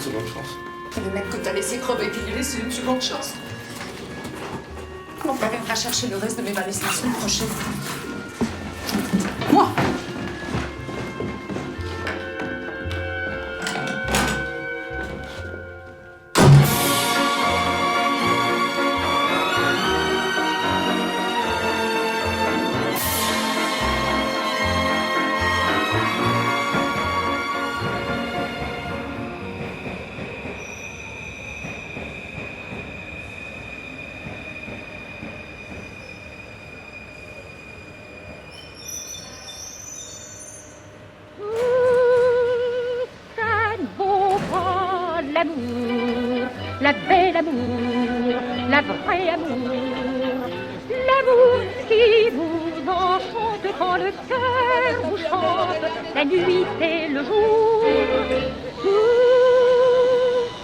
seconde chance. Le mec que t'as laissé crever, puis lui laisser une seconde chance. Mon père viendra chercher le reste de mes valises la semaine prochaine. Moi! L'amour, la belle amour, la vraie amour, l'amour qui vous enchante quand le cœur vous chante, la nuit et le jour. Tout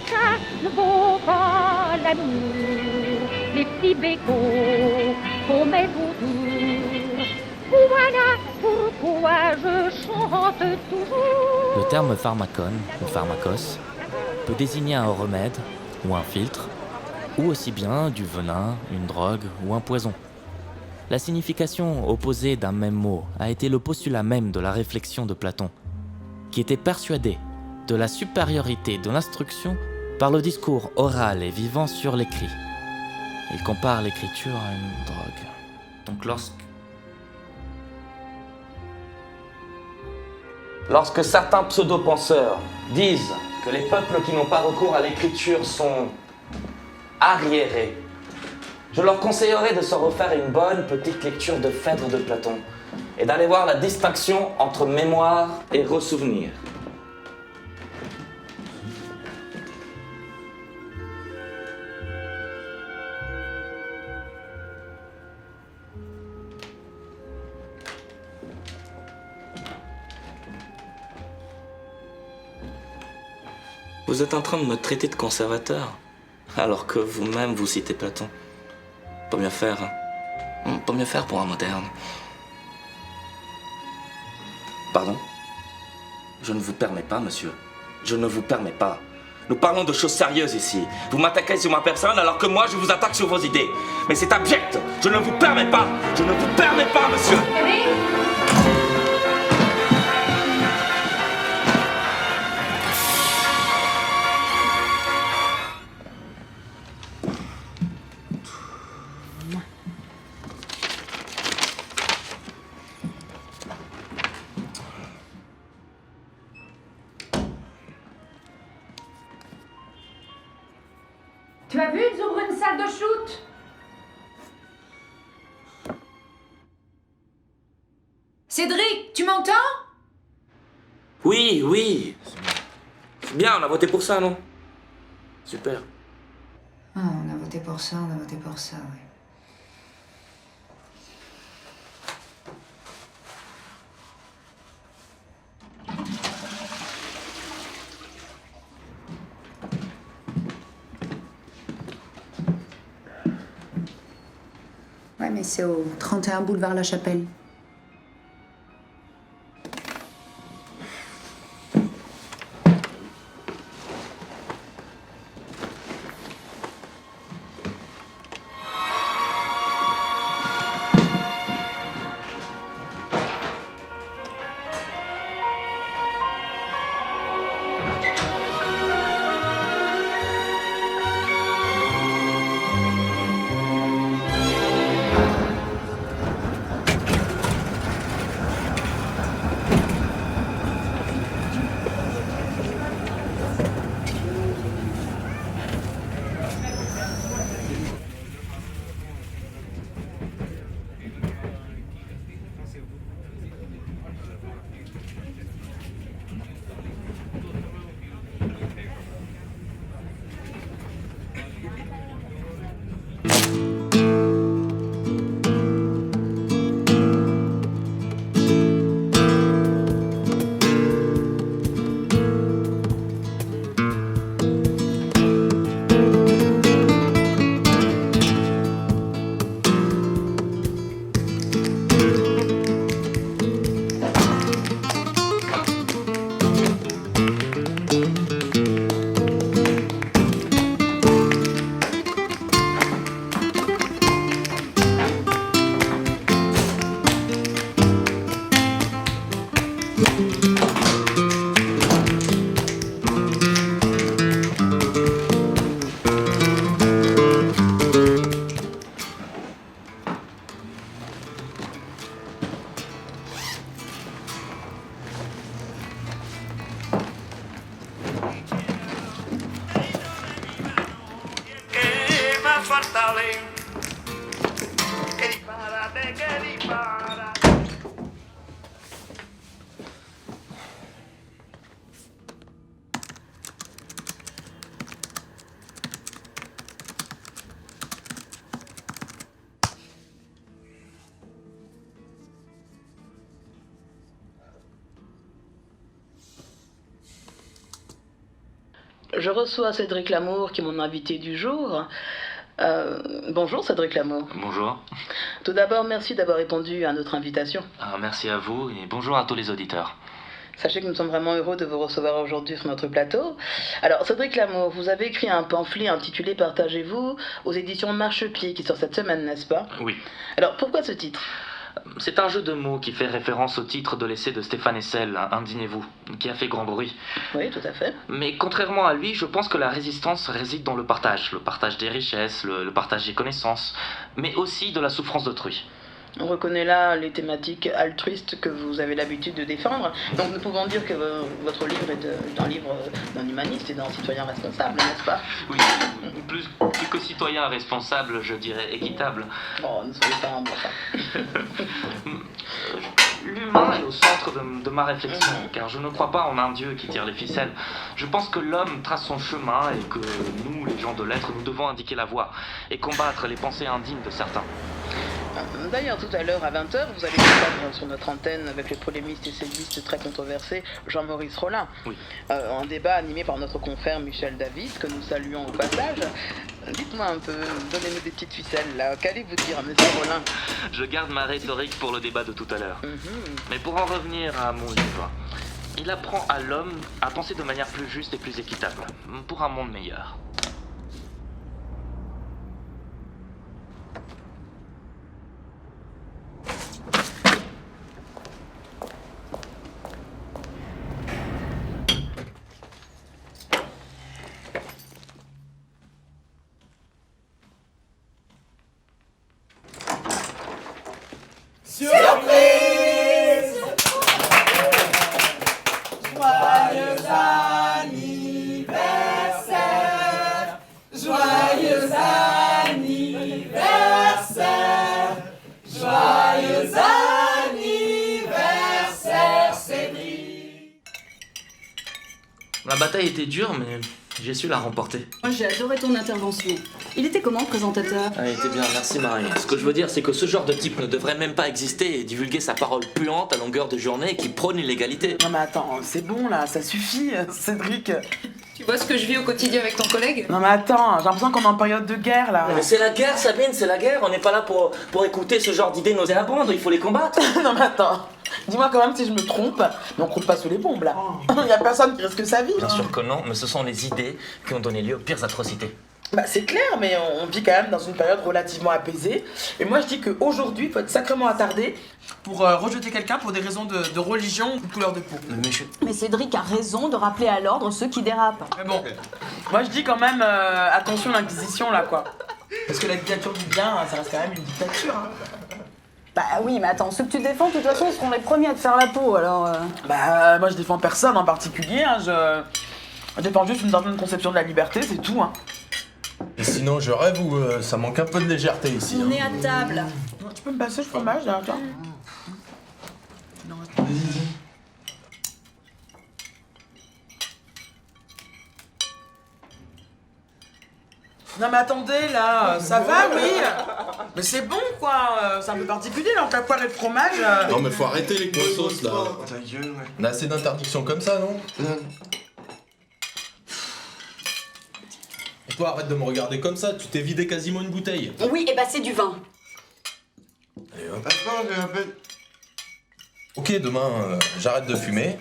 ça ne vaut pas l'amour, les petits bécots qu'on met autour. Voilà pourquoi je chante toujours. Le terme pharmacone ou pharmacos peut désigner un remède ou un filtre, ou aussi bien du venin, une drogue ou un poison. La signification opposée d'un même mot a été le postulat même de la réflexion de Platon, qui était persuadé de la supériorité de l'instruction par le discours oral et vivant sur l'écrit. Il compare l'écriture à une drogue. Donc Lorsque certains pseudo-penseurs disent que les peuples qui n'ont pas recours à l'écriture sont arriérés, je leur conseillerais de se refaire une bonne petite lecture de Phèdre de Platon et d'aller voir la distinction entre mémoire et ressouvenir. Vous êtes en train de me traiter de conservateur, alors que vous-même vous citez Platon. Pas mieux faire, hein. Pas mieux faire pour un moderne. Pardon? Je ne vous permets pas, monsieur. Je ne vous permets pas. Nous parlons de choses sérieuses ici. Vous m'attaquez sur ma personne alors que moi je vous attaque sur vos idées. Mais c'est abject. Je ne vous permets pas. Je ne vous permets pas, monsieur. Tu as vu, ils ouvrent une salle de shoot. Cédric, tu m'entends? Oui, oui. C'est bien, on a voté pour ça, non? Super. Ah, on a voté pour ça, oui. Ouais, mais c'est au 31 boulevard La Chapelle. portale. Che disparate, che disparate. Je reçois Cédric Lamour, qui est mon invité du jour. Bonjour Cédric Lamour. Bonjour. Tout d'abord, merci d'avoir répondu à notre invitation. Merci à vous et bonjour à tous les auditeurs. Sachez que nous sommes vraiment heureux de vous recevoir aujourd'hui sur notre plateau. Alors, Cédric Lamour, vous avez écrit un pamphlet intitulé « Partagez-vous » aux éditions Marchepied, qui sort cette semaine, n'est-ce pas? Oui. Alors, pourquoi ce titre? C'est un jeu de mots qui fait référence au titre de l'essai de Stéphane Hessel, Indignez-vous, qui a fait grand bruit. Oui, tout à fait. Mais contrairement à lui, je pense que la résistance réside dans le partage des richesses, le partage des connaissances, mais aussi de la souffrance d'autrui. On reconnaît là les thématiques altruistes que vous avez l'habitude de défendre. Donc nous pouvons dire que votre livre est un livre d'un humaniste et d'un citoyen responsable, n'est-ce pas? Oui, plus que citoyen responsable, je dirais équitable. Oh, ne soyez pas humble, enfin. L'humain est au centre de ma réflexion, car je ne crois pas en un Dieu qui tire les ficelles. Je pense que l'homme trace son chemin et que nous, les gens de lettres, nous devons indiquer la voie et combattre les pensées indignes de certains. D'ailleurs, tout à l'heure, à 20h, vous allez débattre sur notre antenne avec le polémiste et essayiste très controversé Jean-Maurice Rollin. Oui. Un débat animé par notre confrère Michel David, que nous saluons au passage. Dites-moi un peu, donnez-nous des petites ficelles là. Qu'allez-vous dire, monsieur Rollin? Je garde ma rhétorique pour le débat de tout à l'heure. Mais pour en revenir à mon livre, il apprend à l'homme à penser de manière plus juste et plus équitable, pour un monde meilleur. La bataille était dure, mais j'ai su la remporter. Moi j'ai adoré ton intervention. Il était comment, le présentateur? Ah, il était bien, merci Marie. Ce que je veux dire, c'est que ce genre de type ne devrait même pas exister et divulguer sa parole puante à longueur de journée et qui prône l'illégalité. Non mais attends, c'est bon là, ça suffit, Cédric. Tu vois ce que je vis au quotidien avec ton collègue? Non mais attends, j'ai l'impression qu'on est en période de guerre là. Mais c'est la guerre, Sabine, c'est la guerre. On n'est pas là pour écouter ce genre d'idées nauséabondes, il faut les combattre. Non mais attends, dis-moi quand même si je me trompe, mais on compte pas sous les bombes là. Y a personne qui risque sa vie. Bien sûr que non, mais ce sont les idées qui ont donné lieu aux pires atrocités. Bah c'est clair, mais on vit quand même dans une période relativement apaisée. Et moi je dis qu'aujourd'hui, il faut être sacrément attardé pour rejeter quelqu'un pour des raisons de religion ou de couleur de peau. Mais Cédric a raison de rappeler à l'ordre ceux qui dérapent. Mais bon, moi je dis quand même attention l'inquisition là quoi. Parce que la dictature du bien, ça reste quand même une dictature. Hein. Bah oui, mais attends, ceux que tu défends, de toute façon, seront les premiers à te faire la peau, alors... Bah moi je défends personne en particulier, hein. Je défends juste une certaine conception de la liberté, c'est tout. Hein. Et sinon, je rêve ou ça manque un peu de légèreté ici. On est à table. Tu peux me passer le fromage là, tiens. Non mais attendez là, ça va oui. Mais c'est bon quoi, c'est un peu particulier là, entre la poire et le fromage. Non mais faut arrêter les sauces là. Ta gueule, ouais. On a assez d'interdictions comme ça, non? Et toi, arrête de me regarder comme ça, tu t'es vidé quasiment une bouteille. Oui, et bah c'est du vin. Allez hop. Attends, j'ai un peu... Ok, demain, j'arrête de fumer.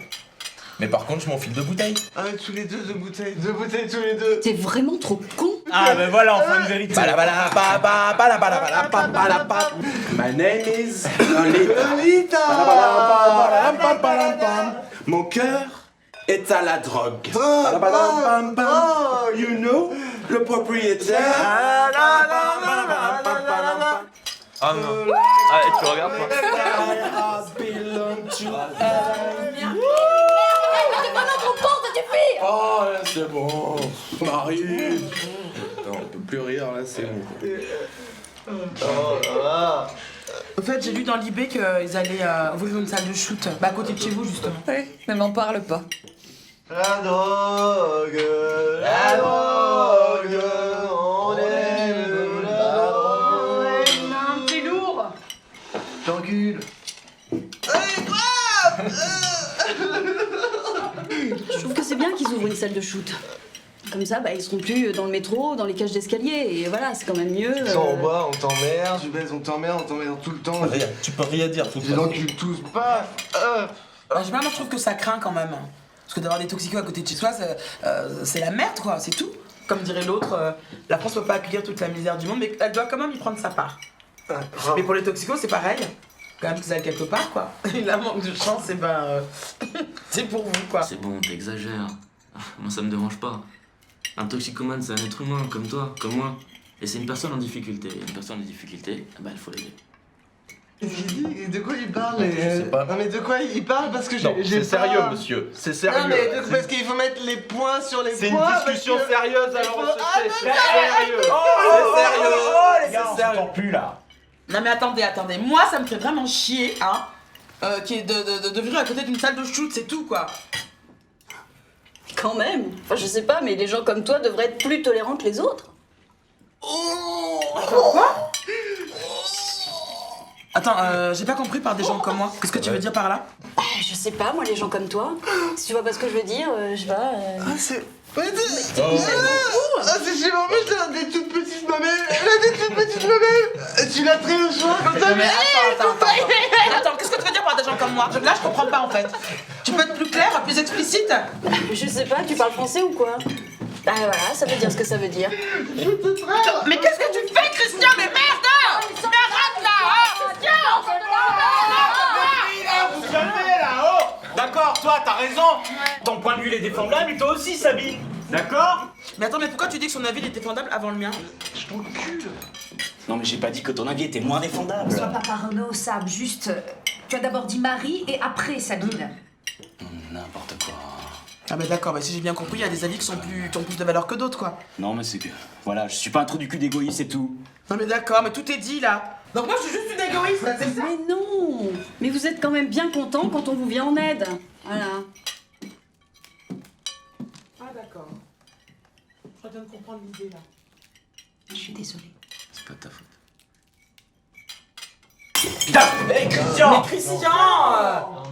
Mais par contre, je m'enfile 2 bouteilles. Ah, tous les deux, 2 bouteilles tous les deux. T'es vraiment trop con. Ah ben voilà, enfin une vérité. My name is Lolita. Mon cœur est à la drogue. You know, Le propriétaire. Ah non. Ah, et tu regardes toi. Oh, c'est bon. Marie. Non, on peut plus rire là, c'est bon. En fait, j'ai lu dans l'IB qu'ils allaient ouvrir une salle de shoot, à côté de chez vous, justement. Oui, ne m'en parle pas. La drogue, on aime la drogue. Non, c'est lourd. T'encules. Je trouve que c'est bien qu'ils ouvrent une salle de shoot. Comme ça, ils seront plus dans le métro, dans les cages d'escalier. Et voilà, c'est quand même mieux. Ils sont en bas, on t'emmerde, tu baises, on t'emmerde tout le temps. Rien, tu peux rien dire, tout Les encules tous, paf. Je sais pas, moi je trouve que ça craint quand même. Parce que d'avoir des toxicos à côté de chez soi, c'est la merde quoi, c'est tout. Comme dirait l'autre, la France peut pas accueillir toute la misère du monde, mais elle doit quand même y prendre sa part. Mais pour les toxicos, c'est pareil. Quand même qu'ils aillent quelque part quoi. Et la manque de chance, c'est pour vous quoi. C'est bon, t'exagères. Moi, ça me dérange pas. Un toxicomane, c'est un être humain, comme toi, comme moi. Et c'est une personne en difficulté. Et une personne en difficulté, il faut l'aider. J'ai dit, de quoi il parle Je sais pas. Non mais de quoi il parle parce que Non, j'ai c'est pas... sérieux, monsieur. C'est sérieux. Non mais parce qu'il faut mettre les points sur les points. C'est une discussion parce que- sérieuse alors faut- c'est Ah, sérieux. Oh, C'est sérieux. les gars, on s'entend plus là. Non mais attendez, moi ça me fait vraiment chier, qui est de vivre à côté d'une salle de shoot, c'est tout quoi. Quand même. Enfin, je sais pas, mais les gens comme toi devraient être plus tolérants que les autres. Quoi? Attends, j'ai pas compris par des gens comme moi. Qu'est-ce que tu veux dire par là? Je sais pas, moi, les gens comme toi. Si tu vois pas ce que je veux dire, je sais pas. Ah c'est... Ah c'est chez ma mère, elle a des toutes petites mamelles. Elle a des toutes petites mamelles. Tu l'as pris le soir comme ça. Mais attends, qu'est-ce que tu veux dire par des gens comme moi? Là, je comprends pas en fait. Tu peux être plus clair, plus explicite? Je sais pas, tu parles français ou quoi? Ah voilà, ça veut dire ce que ça veut dire. Mais qu'est-ce que tu fais, Christian? Mais merde! Mais arrête là! Vous calmez là, oh. D'accord, toi, t'as raison. Ton point de vue il est défendable, mais toi aussi, Sabi. D'accord? Mais attends, mais pourquoi tu dis que son avis il est défendable avant le mien? Je t'encule. Non, mais j'ai pas dit que ton avis était moins défendable. Sois pas parano, Sab, juste. Tu as d'abord dit Marie et après Sabine. N'importe quoi. Ah bah d'accord, si j'ai bien compris, il y a des avis qui ont plus de valeur que d'autres quoi. Non, mais c'est que. Voilà, je suis pas un trou du cul d'égoïste, c'est tout. Non mais d'accord, mais tout est dit là. Donc moi je suis juste une égoïste, c'est ça? Mais non! Mais vous êtes quand même bien content quand on vous vient en aide. Voilà. Ah d'accord. Je viens de comprendre l'idée là. Je suis désolée. C'est pas de ta faute. Putain! Hé, Christian! Mais Christian!